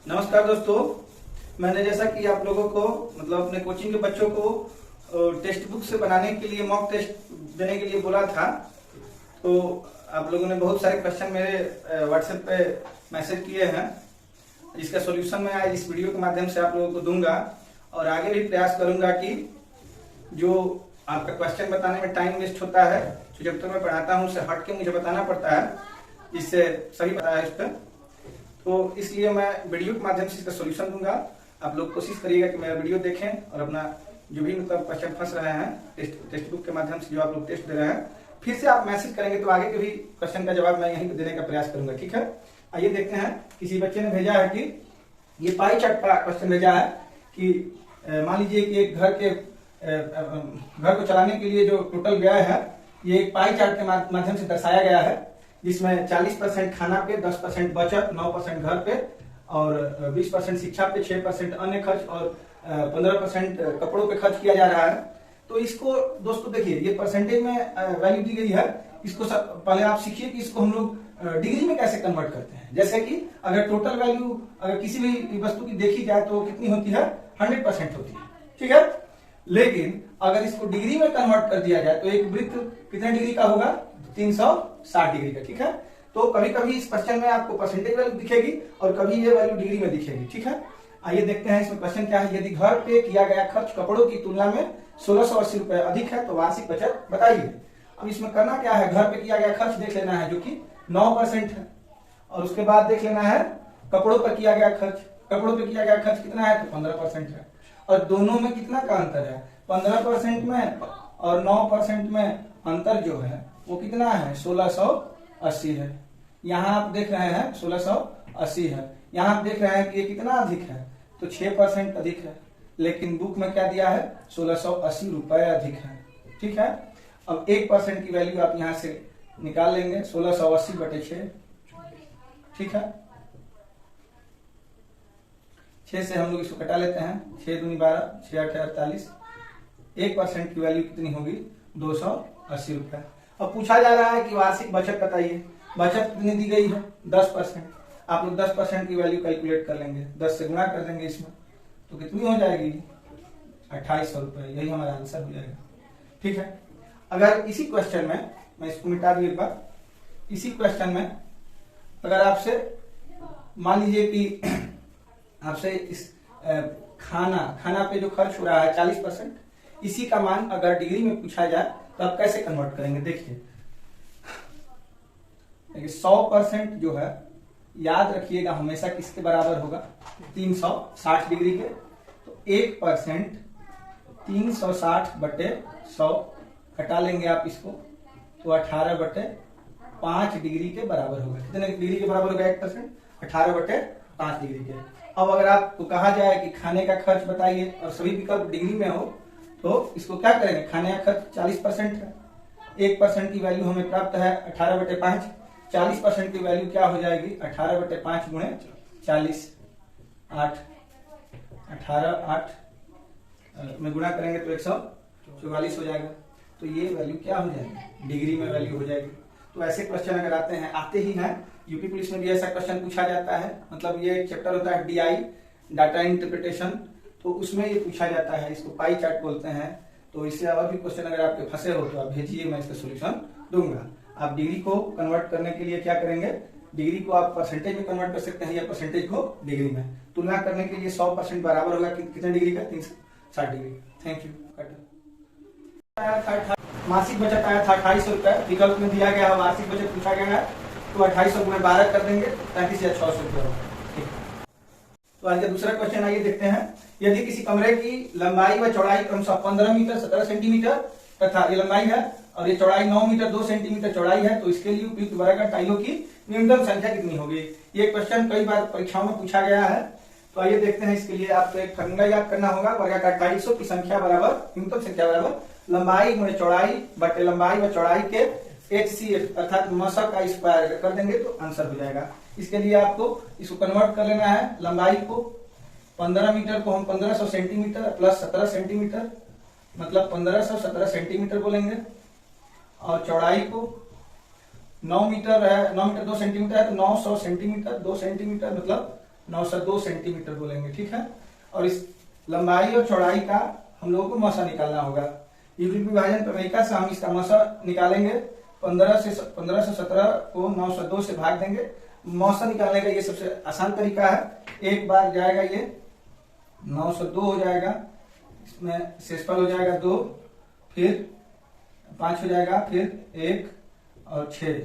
नमस्कार दोस्तों, मैंने जैसा कि आप लोगों को मतलब अपने कोचिंग के बच्चों को टेक्स्ट बुक से बनाने के लिए मॉक टेस्ट देने के लिए बोला था। तो आप लोगों ने बहुत सारे क्वेश्चन मेरे व्हाट्सएप पे मैसेज किए हैं, जिसका सॉल्यूशन मैं आज इस वीडियो के माध्यम से आप लोगों को दूंगा और आगे भी प्रयास करूंगा कि जो आपका क्वेश्चन बताने में टाइम वेस्ट होता है, तो जब तक मैं पढ़ाता हूँ उससे हट के मुझे बताना पड़ता है, जिससे सही पता है इस पर। तो इसलिए मैं वीडियो के माध्यम से इसका सॉल्यूशन दूंगा। आप लोग कोशिश करिएगा कि मेरा वीडियो देखें और अपना जो भी मतलब क्वेश्चन फंस रहे हैं टेक्स्ट बुक के माध्यम से जो आप लोग टेस्ट दे रहे हैं, फिर से आप मैसेज करेंगे तो आगे के भी क्वेश्चन का जवाब मैं यहीं देने का प्रयास करूंगा। ठीक है, आइए देखते हैं। किसी बच्चे ने भेजा है कि ये पाई चार्ट का क्वेश्चन भेजा है कि मान लीजिए कि एक घर को चलाने के लिए जो टोटल व्यय है ये एक पाई चार्ट के माध्यम से दर्शाया गया है, जिसमें 40% खाना पे, 10% बचत, 9% घर पे और 20% शिक्षा पे, 6% अन्य खर्च और 15% कपड़ों पे खर्च किया जा रहा है। तो इसको दोस्तों देखिए, ये परसेंटेज में वैल्यू दी गई है। इसको पहले आप सीखिए कि इसको हम लोग डिग्री में कैसे कन्वर्ट करते हैं। जैसे कि अगर टोटल वैल्यू अगर किसी भी वस्तु की देखी जाए तो कितनी होती है, 100% होती है। ठीक है, लेकिन अगर इसको डिग्री में कन्वर्ट कर दिया जाए तो एक वृत्त कितने डिग्री का होगा, 360 डिग्री का। ठीक है, तो कभी कभी इस क्वेश्चन में आपको परसेंटेज वैल्यू दिखेगी और कभी ये वैल्यू डिग्री में दिखेगी। ठीक है, आइए देखते हैं इसमें क्वेश्चन क्या है। यदि घर पे किया गया खर्च कपड़ों की तुलना में 1680 रुपए अधिक है तो वार्षिक बचत बताइए। अब इसमें करना क्या है, घर पे किया गया खर्च देख लेना है जो कि 9% है, और उसके बाद देख लेना है कपड़ों पर किया गया खर्च। कपड़ों पर किया गया खर्च कितना है, तो 15% है। और दोनों में कितना का अंतर है, 15% में और 9% में अंतर जो है वो कितना है, 1680 है। यहाँ आप देख रहे हैं 1680 है, यहाँ आप देख रहे हैं कि ये कितना अधिक है, तो 6% अधिक है, लेकिन बुक में क्या दिया है, 1680 रुपए अधिक है। ठीक है, अब 1% की वैल्यू आप यहाँ से निकाल लेंगे, 1680/6। ठीक है, 6 से हम लोग इसको कटा लेते हैं, 6 दूनी 12, 6 8 48। 1% की वैल्यू कितनी होगी, 280 रुपए। अब पूछा जा रहा है कि वार्षिक बचत बताइए। बचत कितनी दी गई है, 10%। आप लोग 10% की वैल्यू कैलकुलेट कर लेंगे, 10 से गुणा कर देंगे इसमें, तो कितनी हो जाएगी, 2800 रुपए। यही हमारा आंसर हो जाएगा। ठीक है, अगर इसी क्वेश्चन में, मैं इसको मिटा दूं एक बार, इसी क्वेश्चन में अगर आपसे मान लीजिए कि आपसे इस खाना पे जो खर्च हो रहा है 40%, इसी का मान अगर डिग्री में पूछा जाए तो आप कैसे कन्वर्ट करेंगे। देखिए 100% जो है, याद रखिएगा हमेशा किसके बराबर होगा, 360 डिग्री के। तो 1% 360/100 हटा लेंगे आप इसको, तो 18/5 डिग्री के बराबर होगा। कितने डिग्री के बराबर होगा 1%, 18/5 डिग्री के। अब अगर आपको कहा जाए कि खाने का खर्च बताइए और सभी विकल्प डिग्री में हो, तो इसको क्या करेंगे, खाने का खर्च 40% है, 1% की वैल्यू हमें प्राप्त है 18/5, 40% की वैल्यू क्या हो जाएगी, 18/5 गुणे 40, 8, 18 8 में गुणा करेंगे तो 144 हो जाएगा। तो ये वैल्यू क्या हो जाएगी, डिग्री में वैल्यू हो जाएगी। तो ऐसे क्वेश्चन अगर आते ही हैं, यूपी पुलिस में भी ऐसा क्वेश्चन पूछा जाता है। मतलब ये एक चैप्टर होता है DI, डाटा इंटरप्रिटेशन, तो उसमें ये पूछा जाता है, इसको पाई चार्ट बोलते हैं। तो इससे और भी क्वेश्चन अगर आपके फंसे हो तो आप भेजिए, मैं इसका सोल्यूशन दूंगा। आप डिग्री को कन्वर्ट करने के लिए क्या करेंगे, डिग्री को आप परसेंटेज में कन्वर्ट कर सकते हैं या परसेंटेज को डिग्री में। तुलना करने के लिए 100% बराबर होगा कितने डिग्री का, 360 डिग्री। Thank you. मासिक बचत आया था 2800 रुपए, विकल्प में दिया गया है वार्षिक बचत पूछा गया है, तो 2800 गुणे 12 कर देंगे, 33,600 रुपए होगा। तो आज का दूसरा क्वेश्चन आइए देखते हैं। यदि किसी कमरे की लंबाई व चौड़ाई क्रमशः 15 मीटर 17 सेंटीमीटर तथा ये लंबाई है और ये चौड़ाई 9 मीटर 2 सेंटीमीटर चौड़ाई है, तो इसके लिए उपयुक्त वर्गाकार टाइलों की न्यूनतम संख्या कितनी होगी। ये क्वेश्चन कई बार परीक्षाओं में पूछा गया है। तो आइए देखते हैं। इसके लिए आपको एक फॉर्मूला याद करना होगा, वर्गाकार टाइल्सों की संख्या बराबर न्यूनतम संख्या बराबर लंबाई गुणे चौड़ाई बटे लंबाई व चौड़ाई के HCF अर्थात मसा का स्क्वायर कर देंगे तो आंसर हो जाएगा। इसके लिए आपको इसको कन्वर्ट कर लेना है, लंबाई को 15 मीटर को हम 1500 सेंटीमीटर प्लस 17 सेंटीमीटर मतलब 1517 सेंटीमीटर बोलेंगे, और चौड़ाई को 9 मीटर है, 9 मीटर 2 सेंटीमीटर है तो 900 सेंटीमीटर 2 सेंटीमीटर मतलब 902 सेंटीमीटर बोलेंगे, ठीक है। और इस लंबाई और चौड़ाई का हम लोगों को मौसा निकालना होगा। यूक्लिड विभाजन प्रमेयिका से हम इसका मौसा निकालेंगे। 1517 को 902 से भाग देंगे। मौसा निकालने का ये सबसे आसान तरीका है। एक बार जाएगा ये 902 हो जाएगा, इसमें शेषफल हो जाएगा 2, फिर 5 हो जाएगा, फिर 1 और 6,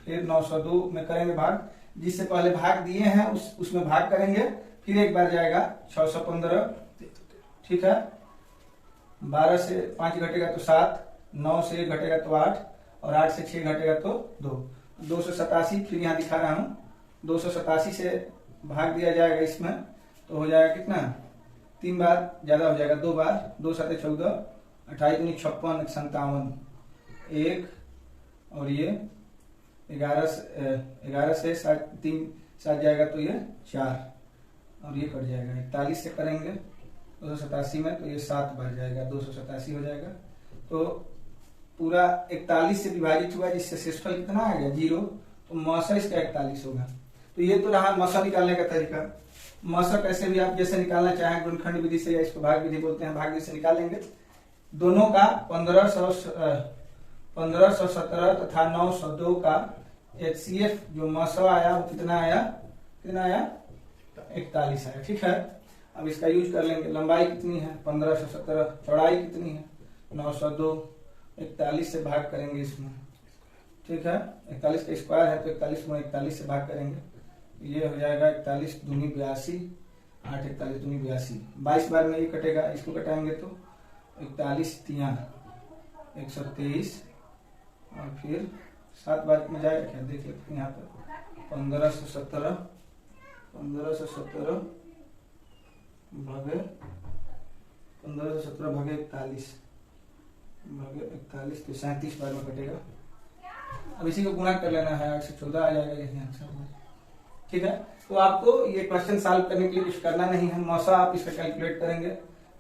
फिर 902 में करेंगे भाग। जिससे पहले भाग दिए हैं उसमें भाग करेंगे, फिर एक बार जाएगा 615, ठीक है। 12 से 5 घटेगा तो 7, 9 से 1 घटेगा तो 8, और 8 से 6 घटेगा तो 2, 287। फिर यहाँ दिखा रहा हूँ 287 से भाग दिया जाएगा इसमें, तो हो जाएगा कितना, 3 बार ज्यादा हो जाएगा, 2 बार, 2 7 14, 28 56 57, 1 और ये 11 से 3 7 जाएगा तो ये 4, और ये कट जाएगा। 41 से करेंगे 287 में तो ये 7 बार जाएगा, 287 हो जाएगा। तो पूरा 41 से विभाजित हुआ, जिससे शेषफल कितना आ गया 0, तो मौसा इसका 41 होगा। तो ये तो रहा मौसा निकालने का तरीका। मौसा कैसे भी आप जैसे निकालना चाहें, गुणनखंड विधि से या इसको भाग विधि बोलते हैं, भाग विधि से निकालेंगे। दोनों का 1517 तथा 902 का HCF जो मौसा आया वो कितना आया 41 आया, ठीक है। अब इसका यूज कर लेंगे। लंबाई कितनी है 1517, चौड़ाई कितनी है 902, 41 से भाग करेंगे इसमें, ठीक है। 41 का स्क्वायर है तो 41 में 41 से भाग करेंगे, ये हो जाएगा 41 दूनी 82, 8 41 दूनी 82, 22 बार में ये कटेगा। इसको कटाएंगे तो 41 तिया 123, और फिर 7 बार में जाएगा क्या देख लेते हैं यहाँ पर 1517 भागे 41 तो 37 बार में कटेगा। अब इसी को गुणा कर लेना है, 8 से 14 आ जाएगा यही आंसर, ठीक है। तो आपको ये क्वेश्चन सॉल्व करने के लिए कुछ करना नहीं है। मौसा आप इसका कैलकुलेट करेंगे।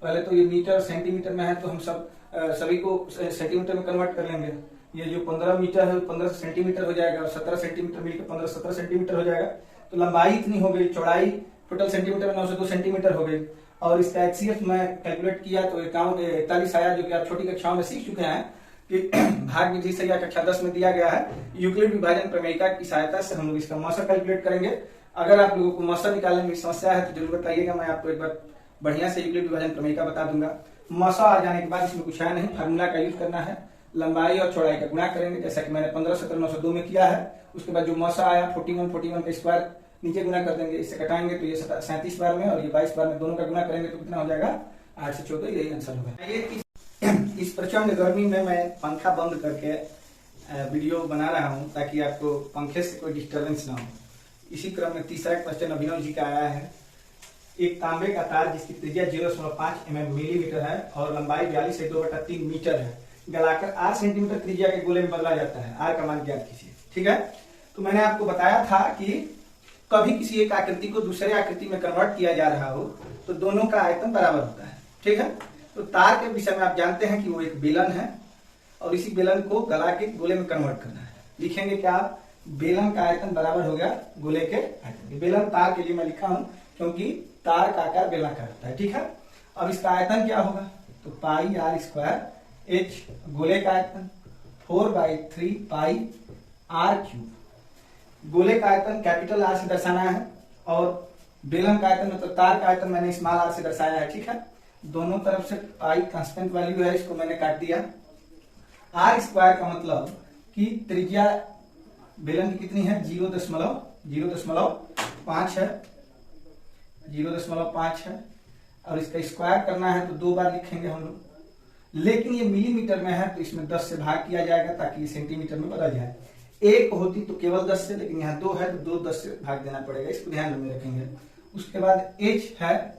पहले तो ये मीटर सेंटीमीटर में है तो हम सभी को सेंटीमीटर में कन्वर्ट कर लेंगे। ये जो 15 मीटर है 15 सेंटीमीटर हो जाएगा, और 17 सेंटीमीटर मिलकर 15-17 सेंटीमीटर हो जाएगा। तो लंबाई इतनी हो गई, चौड़ाई टोटल सेंटीमीटर में 902 सेंटीमीटर हो गई। और इसका HCF मैं कैलकुलेट किया तो 41 आया, जो कि आप छोटी कक्षाओं में सीख चुके हैं कि भाग विधि से या कक्षा 10 में दिया गया है। यूक्लिड विभाजन प्रमेयिका की सहायता से हम लोग इसका मौसा कैलकुलेट करेंगे। अगर आप लोगों को मौसा निकालने में समस्या है तो जरूर बताइएगा, मैं आपको एक बार बढ़िया से यूक्लिड विभाजन प्रमेयिका बता दूंगा। मौसा आ जाने के बाद इसमें कुछ है नहीं, फार्मूला का यूज करना है। लंबाई और चौड़ाई का गुणा करेंगे, जैसा कि मैंने 1517 902 में किया है। उसके बाद जो मौसा आया 41 का स्क्वायर नीचे गुणा कर देंगे, इससे कटाएंगे तो ये 37 बार में, और ये 22 बार में, दोनों का गुणा करेंगे तो कितना हो जाएगा 8 से 14, यही आंसर होगा। इस प्रचंड गर्मी में मैं पंखा बंद करके वीडियो बना रहा हूं ताकि आपको पंखे से कोई डिस्टर्बेंस ना हो। इसी क्रम में तीसरा क्वेश्चन अभिनव जी का आया है। एक तांबे का तार जिसकी त्रिज्या 0.5 मिलीमीटर है और लंबाई 42 से 2/3 मीटर है, गलाकर 8 सेंटीमीटर त्रिज्या के गोले में बदला जाता है। आर का मान ज्ञात कीजिए, ठीक है। तो मैंने आपको बताया था कि कभी किसी एक आकृति को दूसरे आकृति में कन्वर्ट किया जा रहा हो तो दोनों का आयतन बराबर होता है, ठीक है। तो तार के विषय में आप जानते हैं कि वो एक बेलन है और इसी बेलन को गला के गोले में कन्वर्ट करना है। लिखेंगे क्या, बेलन का आयतन बराबर हो गया गोले के आयतन। बेलन तार के लिए मैं लिखा हूं क्योंकि तार का आकार बेलनाकार होता है, ठीक है। अब इसका आयतन क्या होगा, तो पाई आर स्क्वायर एच, गोले का आयतन 4/3 पाई आर क्यूब। गोले का आयतन कैपिटल आर से दर्शाना है और बेलन का आयतन मतलब तार का आयतन मैंने स्मॉल आर से दर्शाया है, ठीक है। दोनों तरफ से पाई कांस्टेंट वैल्यू है, इसको मैंने काट दिया। आर स्क्वायर का मतलब कि त्रिज्या बेलन की कितनी है 0.5 है, 0.5 है, और इसका स्क्वायर करना है तो 2 बार लिखेंगे हम लोग। लेकिन ये मिलीमीटर में है तो इसमें 10 से भाग किया जाएगा ताकि ये सेंटीमीटर में बदल जाए। एक होती तो केवल 10 से, लेकिन यहाँ 2 है तो 2 10 से भाग देना पड़ेगा, इसको ध्यान में रखेंगे। उसके बाद h है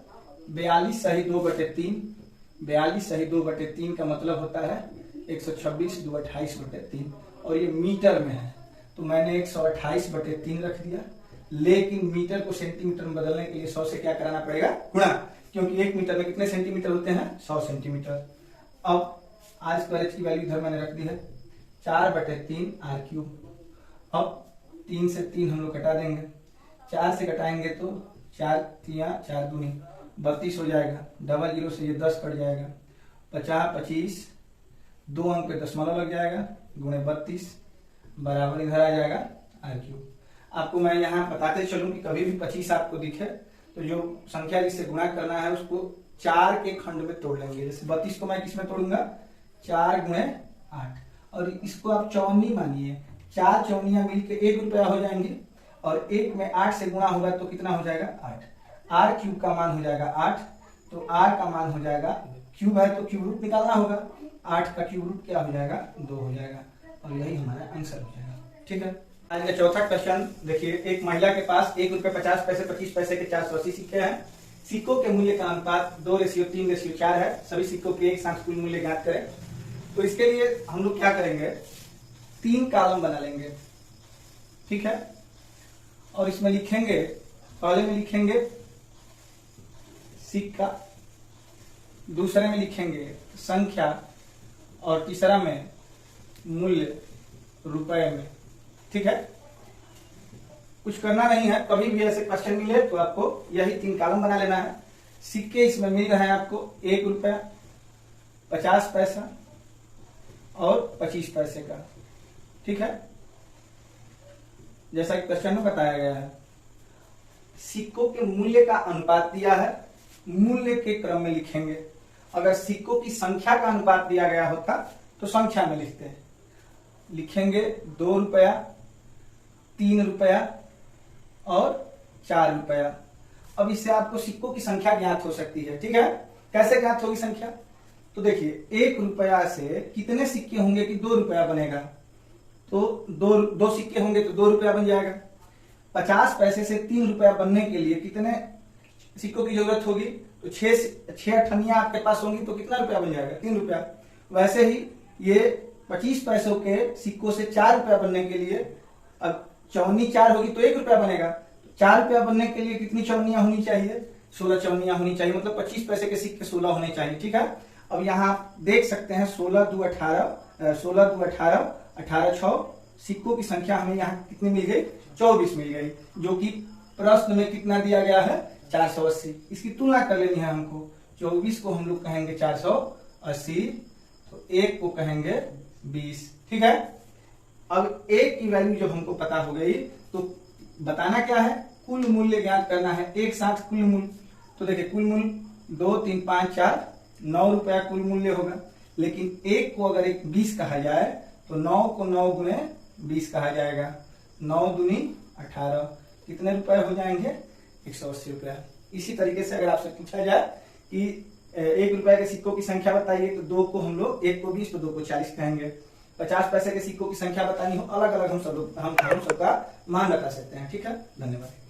42 सही 2/3, 42 सही 2/3 का मतलब होता है 126 2 28/3, और ये मीटर में है तो मैंने 128/3 रख दिया। लेकिन मीटर को सेंटीमीटर में बदलने के लिए 100 से क्या कराना पड़ेगा, गुणा, क्योंकि 1 मीटर में कितने सेंटीमीटर होते हैं 100 सेंटीमीटर। अब आर स्क्वायर एच की वैल्यू इधर मैंने रख दी है 4/3 आर क्यूब। अब 3 से 3 हम लोग कटा देंगे, 4 से कटाएंगे तो 4 तिया 4 दूनी 32 हो जाएगा। डबल जीरो से ये 10 कट जाएगा। 50 25 2 अंक पे दशमलव लग जाएगा गुणे 32 बराबर इधर आ जाएगा r3। आपको मैं यहाँ बताते चलूं कि कभी भी 25 आपको दिखे तो जो संख्या जिससे गुणा करना है उसको 4 के खंड में तोड़ लेंगे। जैसे 32 को मैं किसमें तोड़ूंगा 4 गुणे 8 और इसको आप चौनी मानिए। 4 चौनियां मिलकर 1 रुपया हो जाएंगे और 1 में 8 से गुणा होगा तो कितना हो जाएगा 8। आर क्यूब का मान हो जाएगा 8 तो आर का मान हो जाएगा क्यूब है तो क्यूब रूट निकालना होगा। 8 का क्यूब रूट क्या हो जाएगा 2 हो जाएगा और यही हमारा आंसर हो जाएगा। ठीक है। आज का चौथा क्वेश्चन देखिए, एक महिला के पास 1 रुपये 50 पैसे 25 पैसे के 480 सिक्के हैं। सिक्कों के मूल्य का अनुपात 2:3:4 है। सभी सिक्कों के एक साथ कुल मूल्य ज्ञात करें। तो इसके लिए हम लोग क्या करेंगे 3 कॉलम बना लेंगे। ठीक है। और इसमें लिखेंगे, पहले में लिखेंगे सिक्का, दूसरे में लिखेंगे संख्या और तीसरा में मूल्य रुपए में। ठीक है। कुछ करना नहीं है, कभी भी ऐसे क्वेश्चन मिले तो आपको यही 3 कॉलम बना लेना है। सिक्के इसमें मिल रहे हैं आपको 1 रुपया 50 पैसा और 25 पैसे का। ठीक है। जैसा कि क्वेश्चन में बताया गया है, सिक्कों के मूल्य का अनुपात दिया है, मूल्य के क्रम में लिखेंगे। अगर सिक्कों की संख्या का अनुपात दिया गया होता तो संख्या में लिखते हैं। लिखेंगे 2 रुपया 3 रुपया और 4 रुपया। अब इससे आपको सिक्कों की संख्या ज्ञात हो सकती है। ठीक है। कैसे ज्ञात होगी संख्या, तो देखिए 1 रुपया से कितने सिक्के होंगे कि 2 रुपया बनेगा, तो दो सिक्के होंगे तो 2 रुपया बन जाएगा। 50 पैसे से 3 रुपया बनने के लिए कितने सिक्कों की जरूरत होगी, तो 6 अठनियां आपके पास होंगी तो कितना रुपया बन जाएगा 3 रुपया। वैसे ही ये 25 पैसों के सिक्कों से 4 रुपया बनने के लिए, अब चौनी 4 होगी तो 1 रुपया बनेगा। 4 रुपया बनने के लिए कितनी चौनियां होनी चाहिए 16 चौनियां होनी चाहिए, मतलब 25 पैसे के सिक्के 16 होने चाहिए। ठीक है। अब यहाँ देख सकते हैं 16 2 18 18 6 सिक्कों की संख्या हमें यहाँ कितनी मिल गई 24 मिल गई, जो कि प्रश्न में कितना दिया गया है 480। इसकी तुलना कर लेनी है हमको। 24 को हम लोग कहेंगे 480 तो 1 को कहेंगे 20। ठीक है। अब 1 की वैल्यू जब हमको पता हो गई तो बताना क्या है, कुल मूल्य ज्ञात करना है। एक साथ कुल मूल्य, तो देखिए कुल मूल्य 2 3 5 4 9 रुपया कुल मूल्य होगा। लेकिन 1 को अगर 20 कहा जाए तो 9 को 9 गुणे 20 कहा जाएगा। 9 दूनी 18 कितने रुपए हो जाएंगे 180 रुपया। इसी तरीके से अगर आपसे पूछा जाए कि 1 रुपए के सिक्कों की संख्या बताइए तो 2 को हम लोग 1 को 20 तो 2 को 40 कहेंगे। 50 पैसे के सिक्कों की संख्या बतानी हो, अलग अलग हम सबका मान बता सकते हैं। ठीक है। धन्यवाद।